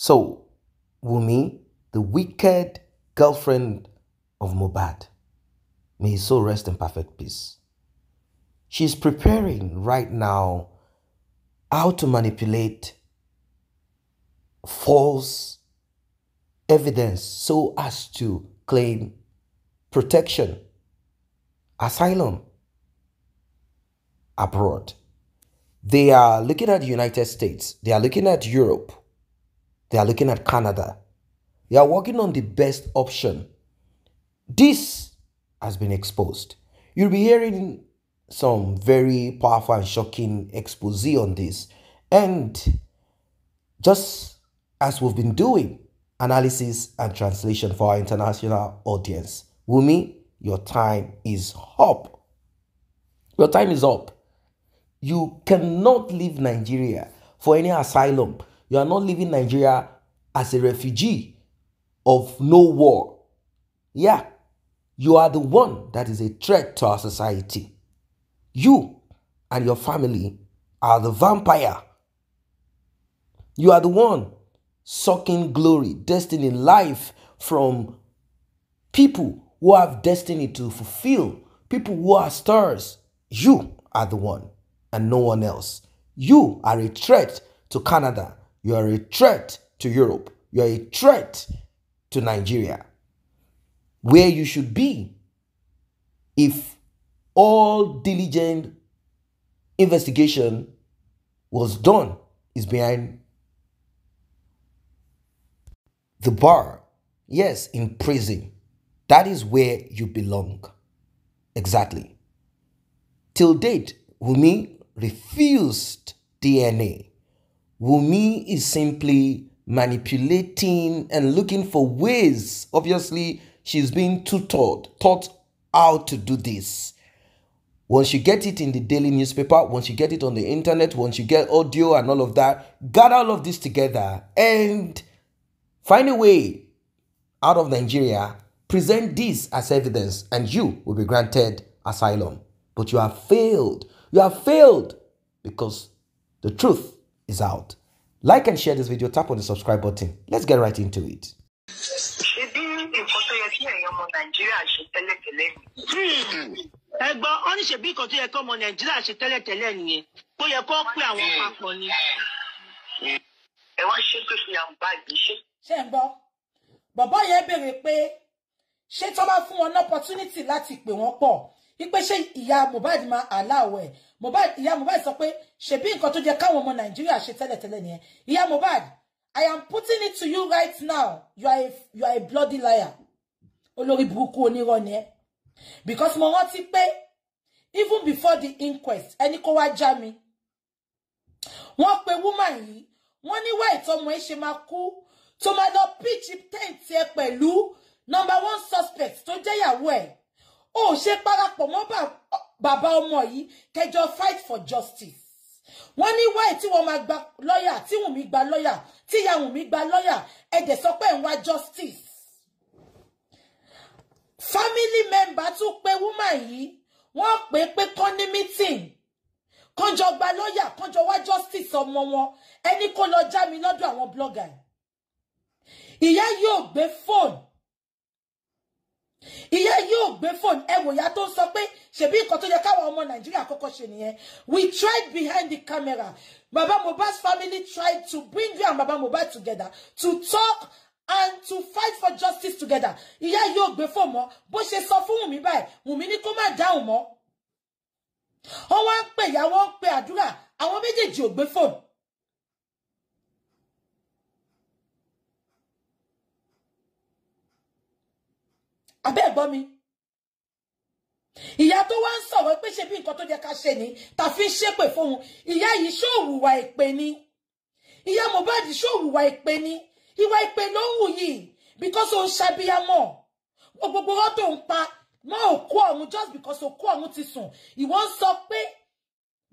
So, Wunmi, the wicked girlfriend of Mohbad, may his soul rest in perfect peace. She's preparing right now how to manipulate false evidence so as to claim protection, asylum abroad. They are looking at the United States. They are looking at Europe. They are looking at Canada. They are working on the best option. This has been exposed. You'll be hearing some very powerful and shocking expose on this. And just as we've been doing analysis and translation for our international audience, Wunmi, your time is up. Your time is up. You cannot leave Nigeria for any asylum. You are not leaving Nigeria as a refugee of no war. Yeah, you are the one that is a threat to our society. You and your family are the vampire. You are the one sucking glory, destiny, life from people who have destiny to fulfill, people who are stars. You are the one and no one else. You are a threat to Canada. You are a threat to Europe. You are a threat to Nigeria, where you should be if all diligent investigation was done is behind the bar. Yes, in prison. That is where you belong. Exactly. Till date, Wunmi refused DNA. Wunmi is simply manipulating and looking for ways. Obviously, she's being taught how to do this. Once you get it in the daily newspaper, once you get it on the internet, once you get audio and all of that, gather all of this together and find a way out of Nigeria, present this as evidence, and you will be granted asylum. But you have failed. You have failed because the truth is out. Like and share this video. Tap on the subscribe button. Let's get right into it. Bàbá yẹn béèrè pé ṣé tó bá fún wọn opportunity láti pè wọ́n pọ̀ wípé ṣé ìyá Mohbad máa allow ẹ̀. Ìyá Mohbad sọ pé ṣebí nǹkan tó jẹ́ káwọn ọmọ Nàìjíríà ṣe tẹ́lẹ̀tẹ́lẹ̀ nìyẹn. Ìyá Mohbad, I am putting it to you right now. You are a bloody liar. Olórí burúkú onírọ́ ni ẹ́. Because mo rántí pé even before the inquest, ẹni kó wá já mi. Wọ́n pe woman yìí, wọ́n ní wá ìtọ́mọ ẹ̀ ṣe máa kú. To máa lọ pitch tent ẹ pẹ̀lú number one suspect tó jẹ́ ìyàwó ẹ̀. Ó ṣe parapọ̀ mọ́ bàbá ọmọ yìí kẹjọ fight for justice. Wọ́n ní why tí wọ́n máa gba lawyer, tí Wunmi gba lawyer, tí ìyá Wunmi gba lawyer, ẹ dẹ̀ sọ pé ń wá justice. Family member tún pé woman yìí, wọ́n pé kán ní meeting. Kán jọ gba lawyer, kán jọ wá justice ọmọ wọn. Ẹni kó lọ já mi lọ́dọ̀ àwọn blogger. Ìyá yóò gbé phone. Ìyá yóò gbé phone. Ẹ wò ya tó sọ pé ṣebí nǹkan tó yẹ káwọn ọmọ Nàìjíríà kọ́kọ́ ṣe nìyẹn. We tried behind the camera. Baba Mohbad's family tried to bring you and Baba Mohbad together to talk and to fight for justice together. Ìyá yóò gbé phone mọ́. Bó ṣe sọ fún Wunmi báyìí, Wunmi ní kó má dáhùn mọ́. Wọ́n wá ń pè ìyá, wọ́n ń pè àdúrà. Àwọn méjèèjì ò gbé phone. Abẹ́ gbọ́ mi. Ìyá tó wá ń sọ̀rọ̀ pé ṣe bí nǹkan tó jẹ́ ká ṣe ni tá fi ṣépè fún un. Ìyá yìí ṣó hùwà èpè ni. Ìyá Mohbad ṣó hùwà èpè ni. Ìwà èpè ló ń hù yìí because ó ń ṣàbíyamọ. Gbogbo wọn tó ń pa mọ́ òkú ọ̀hún just because òkú ọ̀hún ti sùn. Ìwọ ń sọ pé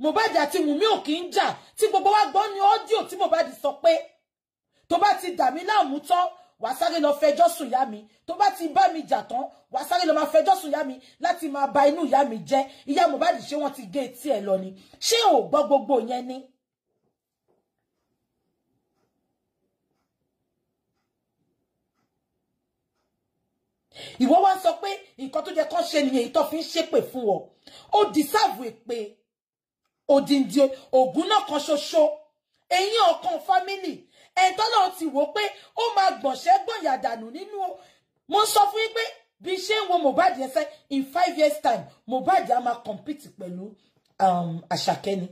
Mohbad àti Wunmi ò kì í jà tí gbogbo wa gbọ́ ní ọ́díò tí Mohbad sọ pé tó bá ti dà mí láàmú tán wà sáré lọ fẹjọ́ sùn ìyá mi. Tó bá ti bá mi jà tán wà sáré lọ máa fẹjọ́ sùn ìyá mi láti máa ba inú ìyá mi jẹ́. Ìyá Mohbad ṣé wọ́n ti gé etí ẹ̀ lọ ni? Ṣé ò gbọ́ gbogbo yẹn ni? ìwọ wá sọ pé nǹkan tó jẹ́ kó ṣe nìyẹn ìtọ́ fi ń ṣépè fún ọ ó deserve èpè òdìndí ògùn náà kan ṣoṣo ẹ̀yin ọ̀kan family ẹ̀ńtọ́ náà ti wò pé ó máa gbọ̀nṣẹ́ gbọ̀nyà dànù nínú mo sọ fún yín pé bí ṣe ń wo Mohbad yẹn sẹ́ in 5 years time Mohbad á máa compete pẹ̀lú Àṣàkẹ́ ni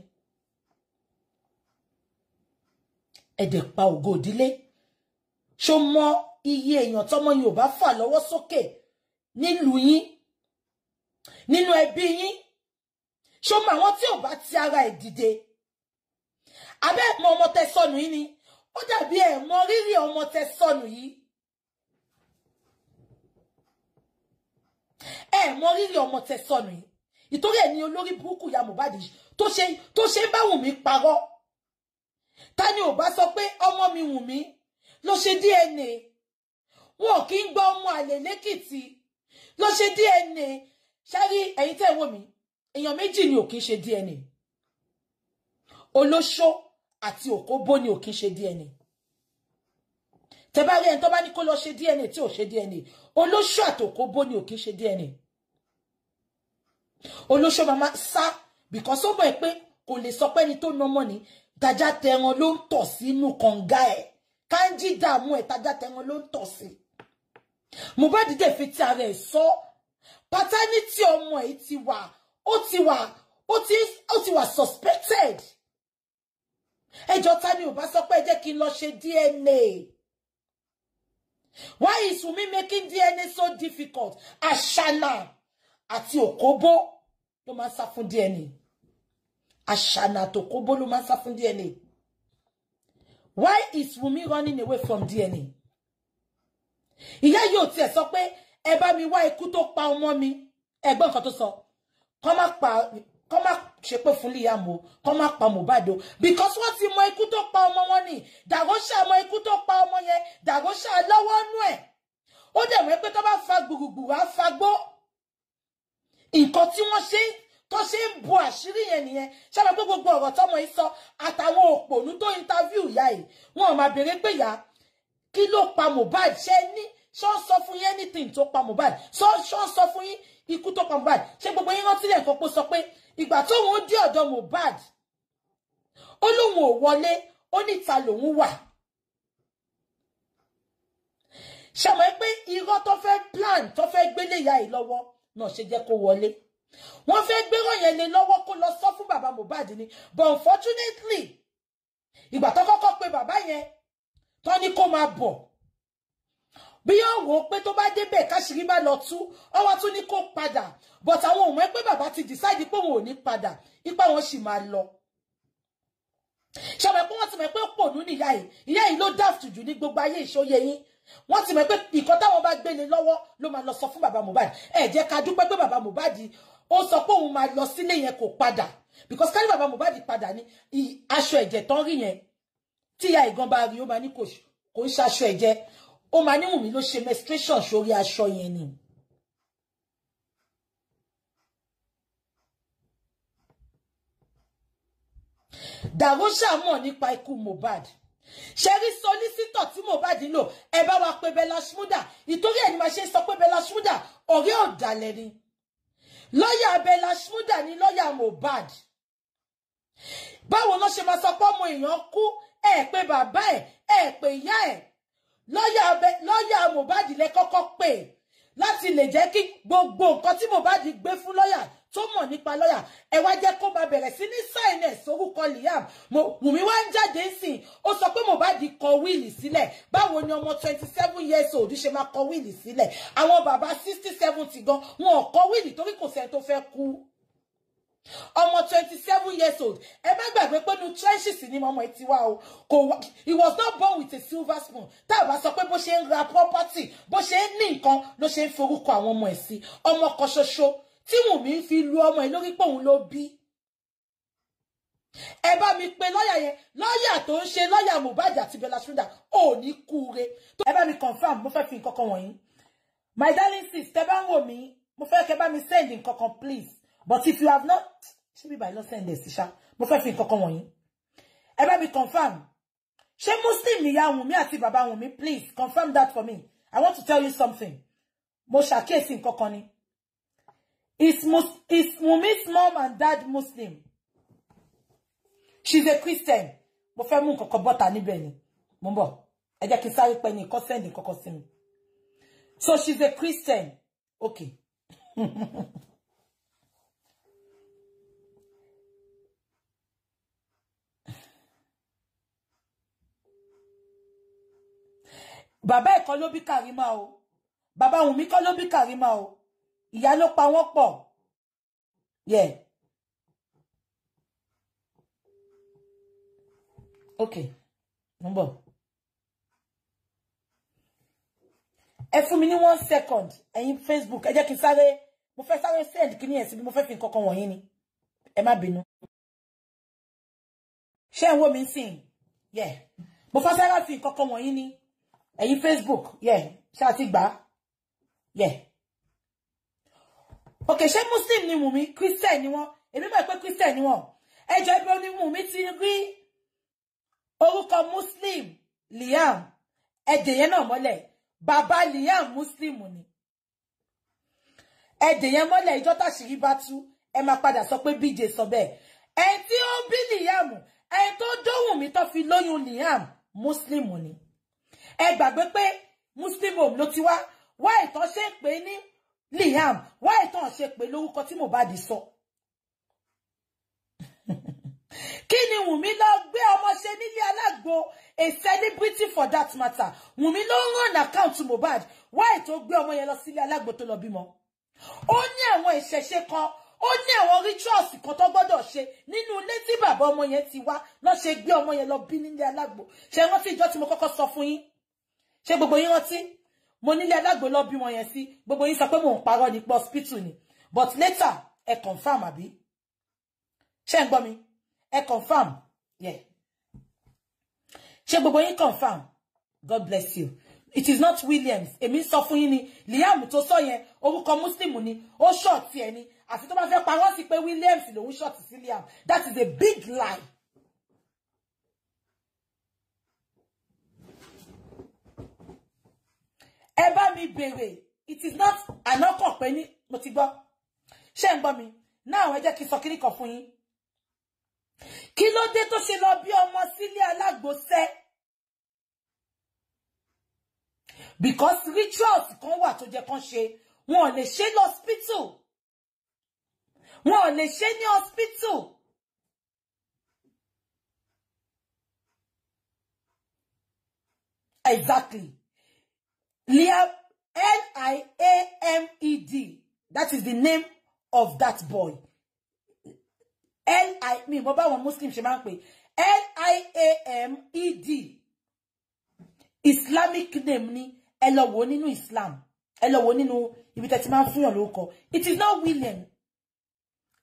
ẹ̀dẹ̀ pa ògo ìdílé ṣó mọ iye èèyàn tọ́mọ yín ò bá fà lọ́wọ́ sókè nílùú yín nínú ẹbí yín ṣó mọ àwọn tí ò bá ti ara ẹ̀ dìde abẹ́ mọ ọmọ tẹ sọnù yìí ni ó dàbí ẹ̀ mọ rírì ọmọ tẹ sọnù yìí ẹ̀ mọ rírì ọmọ tẹ sọnù yìí ìtorí ẹ̀ ní olórí burúkú ya Mohbad tó ṣe bá Wunmi parọ́ ta ni ò bá sọ pé ọmọ mi Wunmi ló ṣe DNA wọn kì í gbọ́ ọmọ àlè lẹ́kìtì ló ṣe DNA ṣárí ẹ̀yin tẹ́ wò mí èèyàn méjì ni ò kì í ṣe DNA olóṣó àti òkóbó ni ò kì í ṣe DNA tẹ́ bá rí ẹni tó bá ní kó lọ ṣe DNA tí ò ṣe DNA olóṣó àti òkóbó ni ò kì í ṣe DNA olóṣó mama sá because ó mọ̀ pé kò lè sọ pé ẹni tó nọmọ ni dájá tẹran ló ń tọ̀ sínú kànga ẹ̀ kanji dààmú ẹ̀ tájá tẹran ló ń tọ̀ sí Mohbad dẹ̀ fi ti ara ẹ̀ sọ paternity ọmọ ẹ̀ ó ti wà suspected ẹjọ́ ta ni ò bá sọ pé ẹ jẹ́ kí n lọ ṣe DNA why is Wunmi making DNA so difficult Àṣànà àti Òkóbó ló máa ń sá fún DNA Àṣànà àti Òkóbó ló máa ń sá fún DNA why is Wunmi running away from DNA ìyá yóò tiẹ̀ sọ pé ẹ bá mi wá ikú tó pa ọmọ mi ẹ̀gbọ́n nǹkan tó sọ kọ́ má ṣe pé fún Liam o kọ́ má pa Mohbad o because wọ́n ti mọ ikú tó pa ọmọ wọn ni Dàgóṣà mọ ikú tó pa ọmọ yẹn Dàgóṣà lọ́wọ́ nú ẹ̀ ó dẹ̀ mọ̀ pé tó bá fa gbùrùgbùrù á fagbó nǹkan tí wọ́n ṣe tó ṣe ń bo àṣírí yẹn nìyẹn ṣáà pé gbogbo ọ̀rọ̀ tọ́mọ yìí sọ àtàwọn òpònú tó interview ìyá yìí wọn ò máa béèrè pé ìyá kí ló pa Mohbad ṣe ní ṣọ́ sọ fún yín anything tó pa Mohbad ṣọ́ sọ fún yín ikú tó pa Mohbad ṣé gbogbo yín rántí lẹ́ẹ̀kan pé sọ pé ìgbà tó wọn dé ọ̀dọ̀ Mohbad ó lóun ò wọlé ó ní ta lòun wà ṣàmọ́ pé irọ́ tó fẹ́ plan tó fẹ́ gbélé ìyá yìí lọ́wọ́ náà ṣe jẹ́ kó wọlé wọ́n fẹ́ gbérò yẹn lé lọ́wọ́ kó lọ sọ fún bàbá Mohbad ni but unfortunately ìgbà tó kọ́kọ́ pé bàbá yẹn tó ní kó máa bọ̀ bí yóò wò ó pé tó bá débẹ̀ káṣírí bá lọ tú ọwọ́ tún ní kó padà but àwọn ò mọ̀ pé bàbá ti decide pé òun ò ní padà ipa wọn sì máa lọ ṣàmọ̀ pé wọ́n ti mọ̀ pé pònú ní ìyá yìí ló daft jù ní gbogbo ayé ìṣòye yín wọ́n ti mọ̀ pé ìkan táwọn bá gbélé lọ́wọ́ ló máa lọ sọ fún bàbá Mohbad ẹ jẹ́ ká dúpẹ́ pé bàbá Mohbad ó sọ pé òun máa lọ sílé yẹn kò padà because kárí bàbá Mohbad padà ní aṣọ ẹ̀jẹ̀ tán rí yẹn tí ìyá ìgan bá rí ó máa ní kò ń ṣaṣọ ẹ̀jẹ̀ ó máa ní Wùnmí ló ṣe menstruation sórí aṣọ yẹn ni. Dàgóṣà mọ̀ nípa ikú Mohbad ṣẹ́rí solicitor tí Mohbad lò ẹ bá wa pé Bella Shmurda ìtorí ẹni máa ṣe sọ pé Bella Shmurda ọ̀rẹ́ ọ̀dàlẹ̀ ni lọ́yà Bella Shmurda ni lọ́yà Mohbad báwo ló ṣe máa sọ pé ọmọ èèyàn kú ẹ pé bàbá ẹ pé ìyá ẹ lọ́yà Mohbad lẹ kọ́kọ́ pè láti lè jẹ́ kí gbogbo nǹkan tí Mohbad gbé fún lọ́yà tó mọ̀ nípa lọ́yà ẹ wá jẹ́ kó máa bẹ̀rẹ̀ sí ní sáìnẹ̀ sórúkọ Liam Wùnmí wá ń jáde sìn ó sọ pé Mohbad kọ wíìlì sílẹ̀ báwo ni ọmọ 27 years old ṣe máa kọ wíìlì sílẹ̀ àwọn bàbá 60 70 gan wọn ò kọ wíìlì torí kò sẹ́ni tó fẹ́ kú ọmọ 27 years old ẹ má gbàgbé pé nu trenches ni ọmọ ẹ ti wá o he was not born with a silver spoon tá a bá sọ pé bó ṣe ń ra property bó ṣe ń ní nǹkan ló ṣe ń forúkọ àwọn ọmọ ẹ sí ọmọ kan ṣoṣo tí Wùnmí fi lu ọmọ ẹ lórí pé òun ló bí ẹ bá mi pe lọ́yà yẹn lọ́yà tó ń ṣe lọ́yà Mohbad àti Bella Shmurda ò ní kúure ẹ bá mi confirm mo fẹ́ fi nǹkan kan wọ̀nyí my darling sis tẹ́ bá ń wò mí mo fẹ́ kẹ́ bá mi send nǹkan kan please. But if you have not, should be by not send this, Sisha. Mo fẹ́ fi nǹkan kan wọ̀nyí. Ẹ bá mi confirm. Ṣé Muslim ni ìyá Wunmi àti bàbá Wunmi? Please confirm that for me. I want to tell you something. mo ṣàkíyèsí nǹkan kan ni. Is Wunmi's mom and dad Muslim? She's a Christian. Mo fẹ́ mú nǹkan kan bọ́ta níbẹ̀ ni. Mo ń bọ̀. Ẹ jẹ́ kí n sáré pẹ́ ní kó send nǹkan kan sí mi. So she's a Christian. Okay. Bàbá ẹ̀ kọ́ ló bí Karima o. Bàbá Wunmi kọ́ ló bí Karima o. Ìyá ló pa wọ́n pọ̀. Yeah. Okay. Number. Ẹ fún mi ní 1 second. Ẹ̀yin Facebook. Ẹ jẹ́ kí n sáré. Mo fẹ́ sáré send kíní ẹ̀ sí bí mo fẹ́ fi nǹkan kan wọ̀nyí ni. Ẹ má bínú. Ṣé ń wò mí sìn? Yeah. Mo fẹ́ sáré fi nǹkan kan wọ̀nyí ni. Ẹ̀yin Facebook. Yeah. Ṣé a ti gbà? Yeah. Okay, ṣé Muslim ni Wunmi? Christian ni wọ́n. Èmi mọ̀ pé Christian ni wọ́n. Ẹ jọ̀ọ́ ibo ni Wunmi ti rí orúkọ Muslim Liam. Ẹ̀dẹ̀ yẹn náà mọ́lẹ̀. Bàbá Liam Muslim ni. Ẹ̀dẹ̀ yẹn mọ́lẹ̀ ìjọ́ táṣìírí bá tú. Ẹ máa padà sọ pé BJ sọ bẹ́ẹ̀. Ẹ tí ó bí Liam, ẹ tó dó Wunmi tó fi lóyún Liam Muslim ni. Ẹ gbàgbé pé Muslim home ló ti wá. Wá ìtàn ṣe pé ní Liam, wá ìtàn ṣe pé lórúkọ tí Mohbad sọ. Kí ni Wunmi lọ gbé ọmọ ṣe nílé alágbo, a celebrity for that matter. Wunmi ló run account Mohbad. Wá ìtàn gbé ọmọ yẹn lọ sílé alágbo tó lọ bímọ. Ó ní àwọn ìṣẹ̀ṣe kan, ó ní àwọn rituals kan tó gbọ́dọ̀ ṣe nínú ilé tí bàbá ọmọ yẹn ti wá, lọ ṣe gbé ọmọ yẹn lọ bí nílé alágbo. Ṣé rántí ìjọ́ tí mo kọ́kọ́ sọ fún yín? Ṣé gbogbo yín rántí? Mo nílé alágbo lọ bí wọn yẹn sí. Gbogbo yín sọ pé mo ń parọ́ ní hospital ni. But later, ẹ confirm àbí? Ṣé ń gbọ́ mi? Ẹ confirm. Yeah. Ṣé gbogbo yín confirm? God bless you. It is not Williams. Èmi sọ fún yín ni. Liam tó sọ yẹn, orúkọ Muslim ni. Ó short ẹ ni. Àfi tó bá fẹ́ parọ́ sí pé Williams lòun short sí Liam. That is a big lie. Ẹ bá mi bèrè. It is not anoko pé ní mo ti gbọ́. Ṣé ń gbọ́ mi? Now ẹ jẹ́ kí sọ kíní kan fún yín. Kí ló dé tó ṣe lọ bí ọmọ sílé alágbo ṣe? Because rituals kan wà tó jẹ́ kan ṣe, wọn ò lè ṣe ní hospital. Wọn ò lè ṣe ní hospital. Exactly. Liam, Liamed. That is the name of that boy. Mi mo bá wọn Muslim ṣe máa ń pè. Liamed. Islamic name ni. Ẹ lọ wò nínú Islam. Ẹ lọ wò nínú ibi tẹ́ ti máa ń fún yàn lórúkọ. It is not William.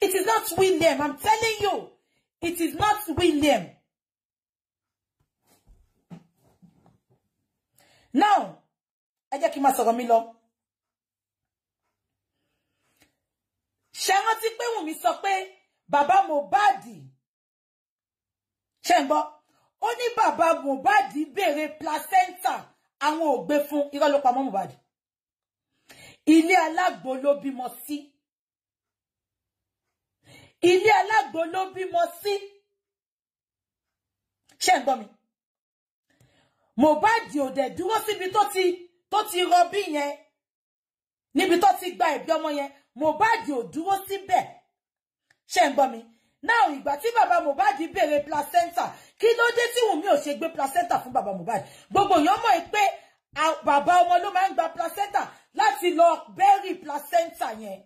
It is not William. I'm telling you. It is not William. Now, ẹ jẹ́ kí n máa sọ̀rọ̀ mi lọ. Ṣé rántí pé Wunmi sọ pé bàbá Mohbad, ṣé ń gbọ́, ó ní bàbá Mohbad béèrè placenta, àwọn ò gbé fún, irọ́ ló pa mọ́ Mohbad. Ilé alágbo ló bímọ sí. Ilé alágbo ló bímọ sí. Ṣé ń gbọ́ mi? Mohbad ò dẹ̀ dúró síbi tó ti rọbí yẹn. Níbi tó ti gba ẹ̀bí ọmọ yẹn, Mohbad ò dúró síbẹ̀. Ṣé ń gbọ́ mi? Now ìgbà tí bàbá Mohbad béèrè placenta, kí ló dé tí Wunmi ò ṣe gbé placenta fún bàbá Mohbad? Gbogbo èèyàn mọ̀ pé bàbá ọmọ ló máa ń gba placenta láti lọ bury placenta yẹn.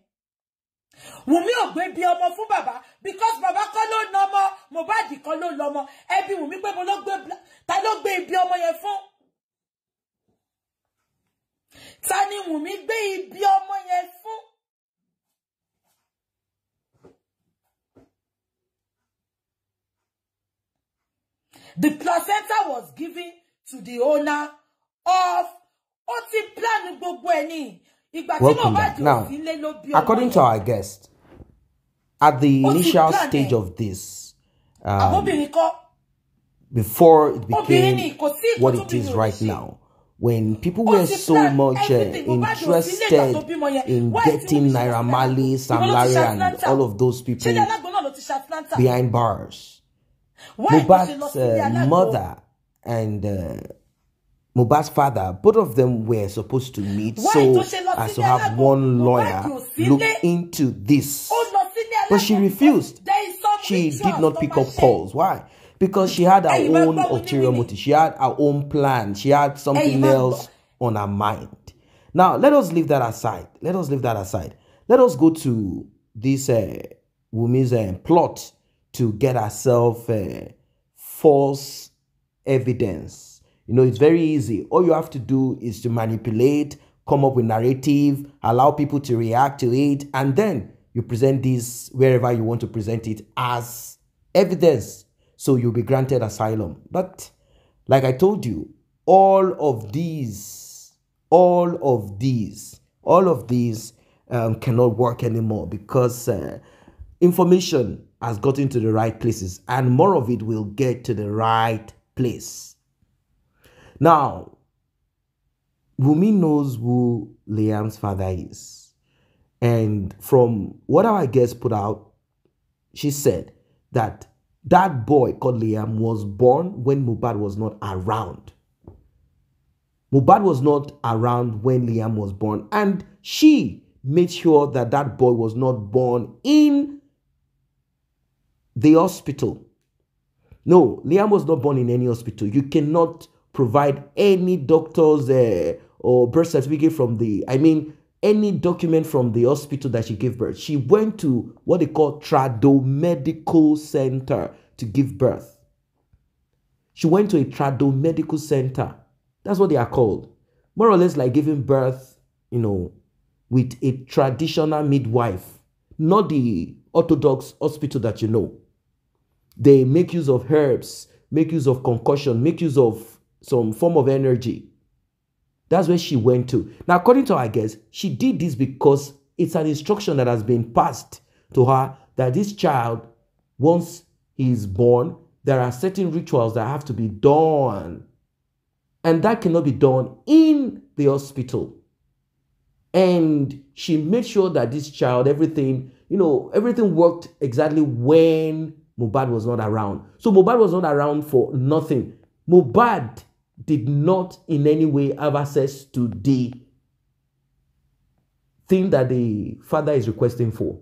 Wunmi ò gbé bí ọmọ fún bàbá because bàbá kọ́ ló na ọmọ, Mohbad kọ́ ló lọ́mọ. Ẹbí Wunmi pé ta ló gbé ibi ọmọ yẹn fún? Ta ni Wunmi gbé ibi ọmọ yẹn fún? The placenta was given to the owner of Otiplan gbogbo ẹni. Welcome back. Now, according to our guest, at the initial stage of this, before it became what it is right now, when people were so much interested in getting Naira Marley, Sam Larry, and all of those people behind bars. Mohbad's mother and Mohbad's father, both of them were supposed to meet so as to have one lawyer look into this. But she refused. She did not pick up calls. Why? Because she had her own ulterior motive. She had her own plan. She had something else on her mind. Now, let us leave that aside. Let us leave that aside. Let us go to this Wunmi's plot to get herself false evidence. You know, it's very easy. All you have to do is to manipulate, come up with narrative, allow people to react to it, and then you present this wherever you want to present it as evidence. So you'll be granted asylum. But like I told you, all of these cannot work anymore because information has gotten to the right places and more of it will get to the right place. Now, Wunmi knows who Liam's father is. And from what our guest put out, she said that that boy called Liam was born when Mohbad was not around. Mohbad was not around when Liam was born. And she made sure that that boy was not born in the hospital. No, Liam was not born in any hospital. You cannot provide any doctor's or birth certificate from any document from the hospital that she gave birth. She went to what they call Trado Medical Center to give birth. She went to a Trado Medical Center. That's what they are called. More or less like giving birth, you know, with a traditional midwife, not the orthodox hospital that you know. They make use of herbs, make use of concussion, make use of some form of energy. That's where she went to. Now, according to our guest, she did this because it's an instruction that has been passed to her that this child, once he is born, there are certain rituals that have to be done. And that cannot be done in the hospital. And she made sure that this child, everything worked exactly when Mohbad was not around. So Mohbad was not around for nothing. Mohbad did not in any way have access to the thing that the father is requesting for.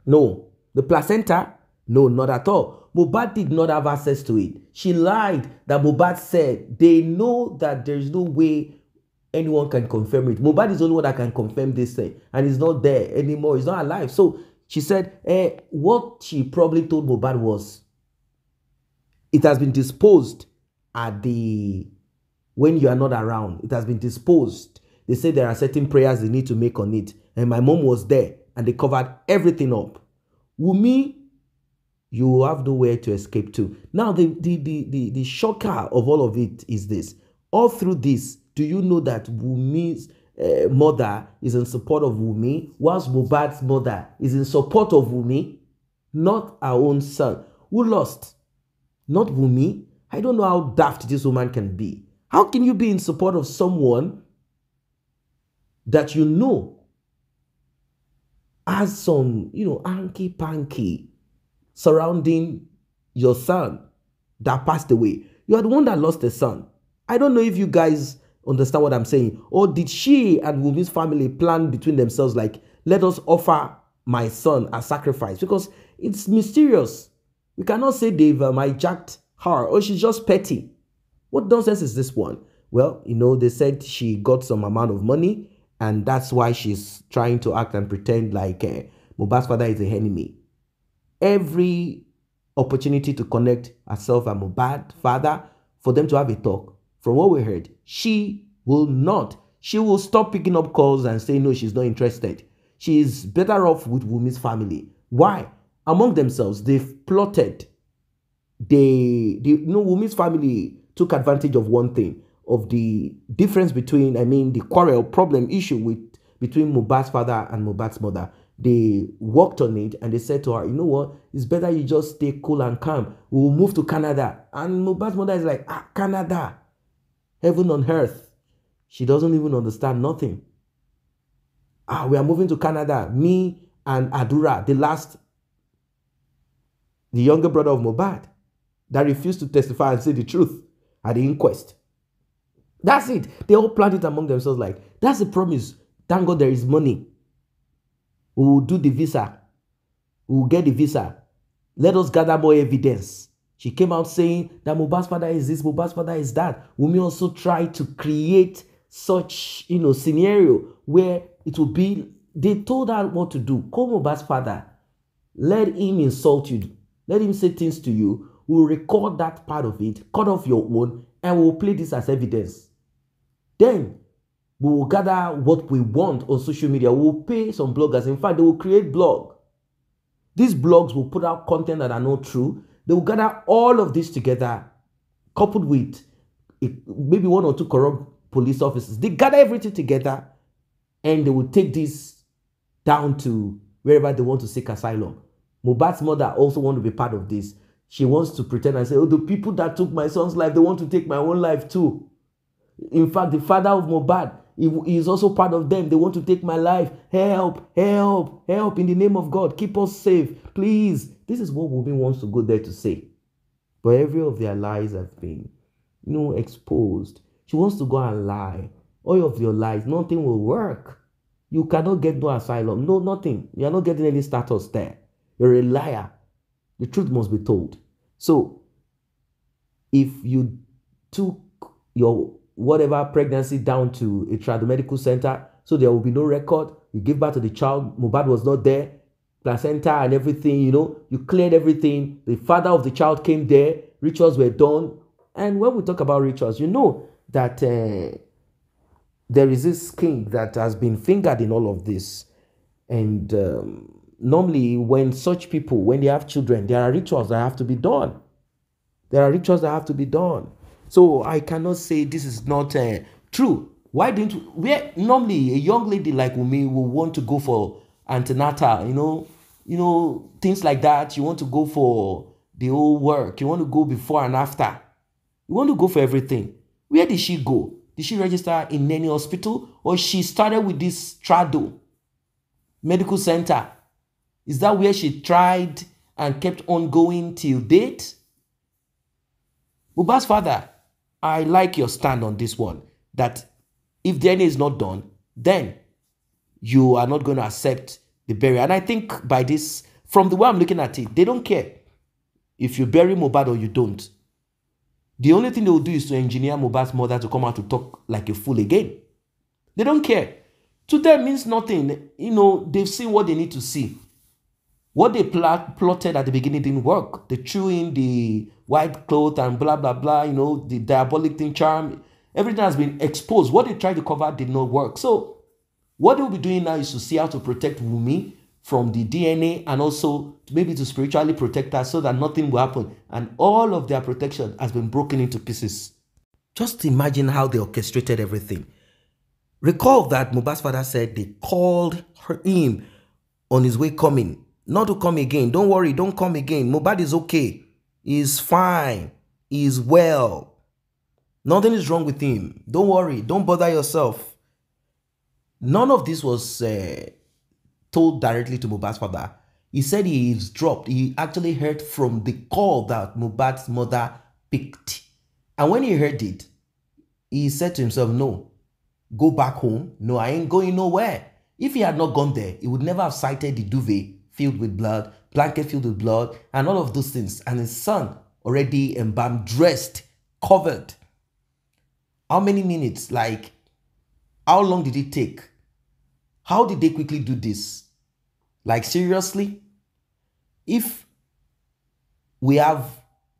No. The placenta? No, not at all. Mohbad did not have access to it. She lied that Mohbad said they know that there is no way anyone can confirm it. Mohbad is the only one that can confirm this thing. And he's not there anymore. He's not alive. So she said what she probably told Mohbad was, it has been disposed when you are not around. It has been disposed. They say there are certain prayers they need to make on it. And my mom was there and they covered everything up. Wunmi, you have nowhere to escape to. Now, the shocker of all of it is this. All through this, do you know that Wunmi's mother is in support of Wunmi, whilst Mohbad's mother is in support of Wunmi, not our own son? Who lost? Not Wunmi. I don't know how daft this woman can be. How can you be in support of someone that you know has some, hanky-panky surrounding your son that passed away? You are the one that lost a son. I don't know if you guys understand what I'm saying. Or did she and Wunmi's family plan between themselves like, let us offer my son as sacrifice? Because it's mysterious. We cannot say they've hijacked her or she's just petty. What nonsense is this one? Well, they said she got some amount of money and that's why she's trying to act and pretend like Mohbad's father is the enemy. Every opportunity to connect herself and Mohbad's father for them to have a talk. From what we heard, she will not. She will stop picking up calls and say no, she's not interested. She is better off with Wunmi's family. Why? Among themselves, they've plotted. Wunmi's family took advantage of one thing, of the difference between, the quarrel, problem, issue between Mohbad's father and Mohbad's mother. They worked on it and they said to her, you know what, it's better you just stay cool and calm. We'll move to Canada. And Mohbad's mother is like, Canada, heaven on earth. She doesn't even understand nothing. We are moving to Canada. Me and Adura, the younger brother of Mohbad, that refused to testify and say the truth at the inquest. That's it. They all planned it among themselves like, that's the promise. Thank God there is money. We will do the visa. We will get the visa. Let us gather more evidence. She came out saying that Mohbad's father is this, Mohbad's father is that. Wunmi also tried to create such, scenario where it will be, they told her what to do. Call Mohbad's father. Let him insult you. Let him say things to you. We'll record that part of it, cut off your own, and we'll play this as evidence. Then we will gather what we want on social media. We'll pay some bloggers. In fact, they will create blog. These blogs will put out content that are not true. They will gather all of this together, coupled with maybe one or two corrupt police officers. They gather everything together, and they will take this down to wherever they want to seek asylum. Mohbad's mother also wants to be part of this. She wants to pretend and say, oh, the people that took my son's life, they want to take my own life too. In fact, the father of Mohbad, he is also part of them. They want to take my life. Help, help, help in the name of God. Keep us safe, please. This is what Wunmi wants to go there to say. But every of their lies have been, exposed. She wants to go and lie. All of your lies, nothing will work. You cannot get no asylum. No, nothing. You are not getting any status there. You're a liar. The truth must be told. So, if you took your whatever pregnancy down to a tradomedical center, so there will be no record, you give birth to the child, Mohbad was not there, placenta and everything, you cleared everything, the father of the child came there, rituals were done. And when we talk about rituals, that there is this king that has been fingered in all of this. And normally when such people, when they have children, there are rituals that have to be done. There are rituals that have to be done. So I cannot say this is not true. Why didn't we? Normally a young lady like Wunmi will want to go for antenatal, things like that. You want to go for the whole work. You want to go before and after. You want to go for everything. Where did she go? Did she register in any hospital, or she started with this Trado medical center? Is that where she tried and kept on going till date? Mohbad's father, I like your stand on this one, that if DNA is not done, then you are not going to accept the burial. And I think by this, from the way I'm looking at it, they don't care if you bury Mohbad or you don't. The only thing they will do is to engineer Mohbad's mother to come out to talk like a fool again. They don't care. To them means nothing. They've seen what they need to see. What they plotted at the beginning didn't work. They threw in the white cloth and blah, blah, blah, the diabolic thing, charm. Everything has been exposed. What they tried to cover did not work. So what they'll be doing now is to see how to protect Wunmi from the DNA, and also maybe to spiritually protect her so that nothing will happen. And all of their protection has been broken into pieces. Just imagine how they orchestrated everything. Recall that Mohbad's father said they called him on his way coming. Not to come again. Don't worry, don't come again. Mohbad is okay. He's fine. He's well. Nothing is wrong with him. Don't worry. Don't bother yourself. None of this was told directly to Mohbad's father. He said he eavesdropped. He actually heard from the call that Mohbad's mother picked. And when he heard it, he said to himself, no, go back home. No, I ain't going nowhere. If he had not gone there, he would never have sighted the duvet filled with blood, blanket filled with blood, and all of those things. And his son already embalmed, dressed, covered. How many minutes? Like, how long did it take? How did they quickly do this? Like, seriously? If we have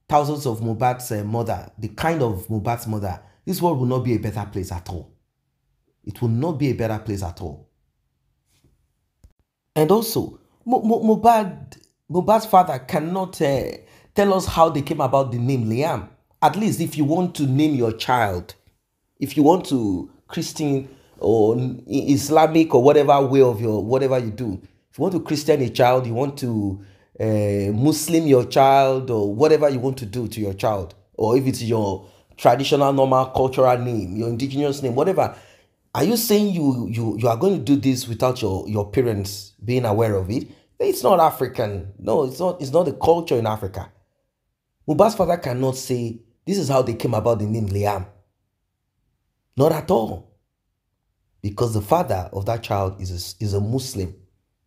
thousands of Mohbad's mother, the kind of Mohbad's mother, this world will not be a better place at all. It will not be a better place at all. And also, Mohbad's father cannot tell us how they came about the name Liam. At least if you want to name your child, if you want to Christian or Islamic or whatever way of whatever you do, if you want to Christian a child, you want to Muslim your child, or whatever you want to do to your child, or if it's your traditional, normal, cultural name, your indigenous name, whatever. Are you saying you are going to do this without your parents being aware of it? It's not African. No, it's not. It's not the culture in Africa. Mohbad's father cannot say this is how they came about the name Liam. Not at all. Because the father of that child is a Muslim.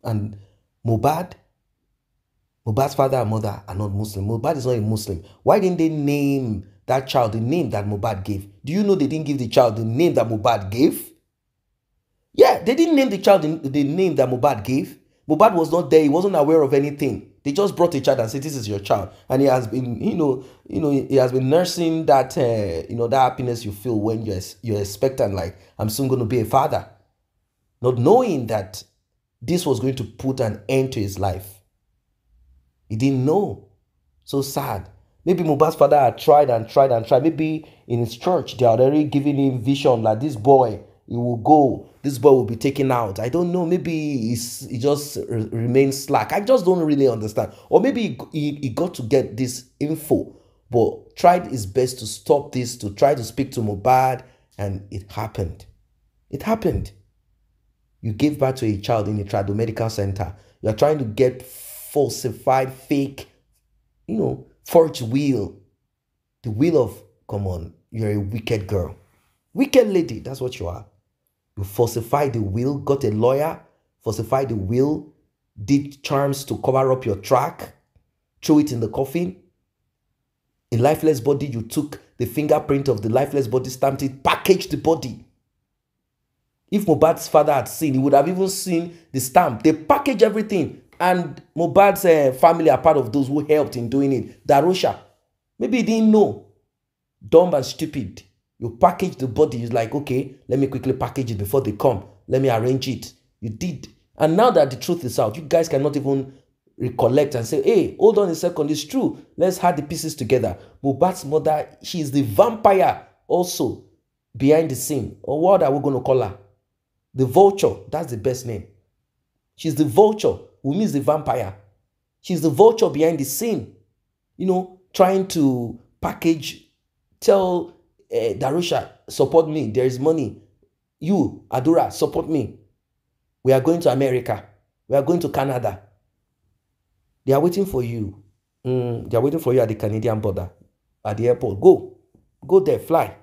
And Mohbad's father and mother are not Muslim. Mohbad is not a Muslim. Why didn't they name that child the name that Mohbad gave? Do you know they didn't give the child the name that Mohbad gave? Yeah, they didn't name the child the name that Mohbad gave. Mohbad was not there. He wasn't aware of anything. They just brought a child and said, "This is your child," and he has been, he has been nursing that, that happiness you feel when you're expectant, like I'm soon going to be a father, not knowing that this was going to put an end to his life. He didn't know. So sad. Maybe Mohbad's father had tried and tried and tried. Maybe in his church they are already giving him vision like this boy, he will go. This boy will be taken out. I don't know. Maybe he just remains slack. I just don't really understand. Or maybe he got to get this info, but tried his best to stop this, to try to speak to Mohbad, and it happened. It happened. You gave birth to a child in a tradomedical center. You are trying to get falsified, fake, forged will. The will of, come on, you're a wicked girl. Wicked lady, that's what you are. You falsified the will, got a lawyer, falsified the will, did charms to cover up your track, threw it in the coffin. A lifeless body, you took the fingerprint of the lifeless body, stamped it, packaged the body. If Mohbad's father had seen, he would have even seen the stamp. They package everything. And Mohbad's family are part of those who helped in doing it. Darosha, maybe he didn't know. Dumb and stupid. You package the body. He's like, okay, let me quickly package it before they come. Let me arrange it. You did. And now that the truth is out, you guys cannot even recollect and say, hey, hold on a second. It's true. Let's add the pieces together. Mohbad's mother, she is the vampire also behind the scene. Or what are we going to call her? The vulture. That's the best name. She's the vulture. Wunmi is the vampire. She's the vulture behind the scene. Trying to package, tell Darusha, support me. There is money. You, Adura, support me. We are going to America. We are going to Canada. They are waiting for you. They are waiting for you at the Canadian border, at the airport. Go there, fly.